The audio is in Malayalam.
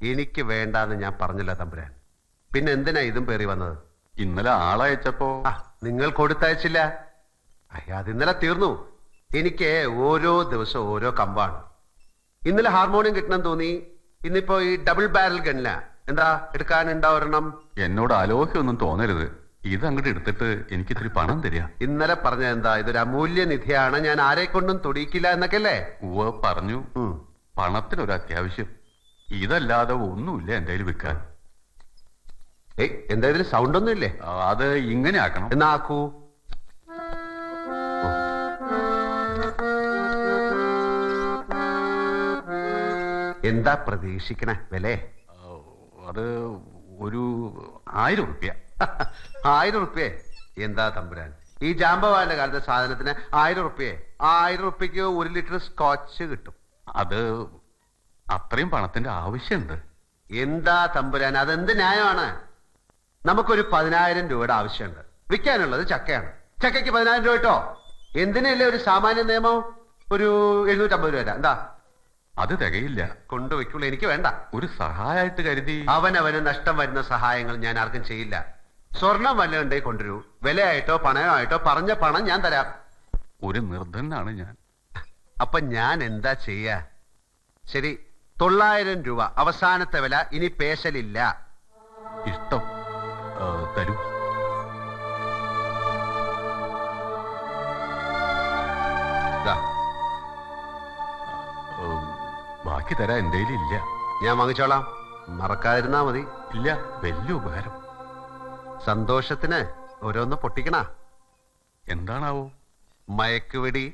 എനിക്ക് വേണ്ടാന്ന് ഞാൻ പറഞ്ഞില്ല തമ്പുരാൻ. പിന്നെ എന്തിനാ ഇതും പേറി വന്നത്? ഇന്നലെ ആളയച്ചപ്പോ നിങ്ങൾ കൊടുത്തയച്ചില്ല. അത് ഇന്നലെ തീർന്നു. എനിക്ക് ഓരോ ദിവസം ഓരോ കമ്പാണ്. ഇന്നലെ ഹാർമോണിയം കിട്ടണം തോന്നി. ഇന്നിപ്പോ ഈ ഡബിൾ ബാരൽ ഗണ്ണില. എന്താ എടുക്കാനുണ്ടാ ഒരെണ്ണം? എന്നോട് അലോഹ്യൊന്നും തോന്നരുത്. ഇത് അങ്ങോട്ട് എടുത്തിട്ട് എനിക്ക് ഇത്തിരി പണം തരിക. ഇന്നലെ പറഞ്ഞ എന്താ? ഇതൊരു അമൂല്യ നിധിയാണ്, ഞാൻ ആരെ കൊണ്ടും തൊടിയിക്കില്ല എന്നൊക്കെ അല്ലേ? ഉവ്വ പറഞ്ഞു. പണത്തിനൊരു അത്യാവശ്യം. ഇതല്ലാതെ ഒന്നുമില്ല എന്റെ കയ്യിൽ വിൽക്കാൻ. എന്താ ഇതിൽ സൗണ്ട് ഒന്നും ഇല്ലേ? അത് ഇങ്ങനെ ആക്കണം. എന്നാ ആക്കൂ. എന്താ പ്രതീക്ഷിക്കണേ വില? അത് ഒരു 1000 റുപ്യ. 1000 റുപ്യ? എന്താ തമ്പുരാൻ, ഈ ജാമ്പവാന്റെ കാലത്തെ സാധനത്തിന് 1000 റുപ്യ? 1000 റുപ്യക്ക് 1 ലിറ്റർ സ്കോച്ച് കിട്ടും. അത് അത്രയും പണത്തിന്റെ ആവശ്യമുണ്ട്. എന്താ തമ്പുരാൻ, അതെന്ത് ന്യായമാണ്? നമുക്കൊരു 10,000 രൂപയുടെ ആവശ്യമുണ്ട്. വിൽക്കാനുള്ളത് ചക്കയാണ്. ചക്കയ്ക്ക് 10,000 രൂപ കിട്ടോ? എന്തിനല്ലേ ഒരു സാമാന്യ നിയമം ഒരു 750 രൂപ? എന്താ? അത് തികയില്ല. കൊണ്ടുവയ്ക്കുള്ളൂ, എനിക്ക് വേണ്ട. ഒരു സഹായമായിട്ട് കരുതി. അവനവന് നഷ്ടം വരുന്ന സഹായങ്ങൾ ഞാൻ ആർക്കും ചെയ്യില്ല. സ്വർണം വല്ലതുണ്ടേ കൊണ്ടുവരൂ. വിലയായിട്ടോ പണയമായിട്ടോ പറഞ്ഞ പണം ഞാൻ തരാം. ഒരു നിർധനാണ് ഞാൻ. അപ്പൊ ഞാൻ എന്താ ചെയ്യാ? ശരി, 900 രൂപ അവസാനത്തെ വില. ഇനി പേശലില്ല. ഇഷ്ടം. തരൂ. ബാക്കി തരാ എന്റെ ഇല്ല. ഞാൻ വാങ്ങിച്ചോളാം, മറക്കാതിരുന്നാ മതി. ഇല്ല, വലിയ ഉപകാരം. സന്തോഷത്തിന് ഓരോന്ന് പൊട്ടിക്കണ. എന്താണാവോ? മയക്കുവെടി.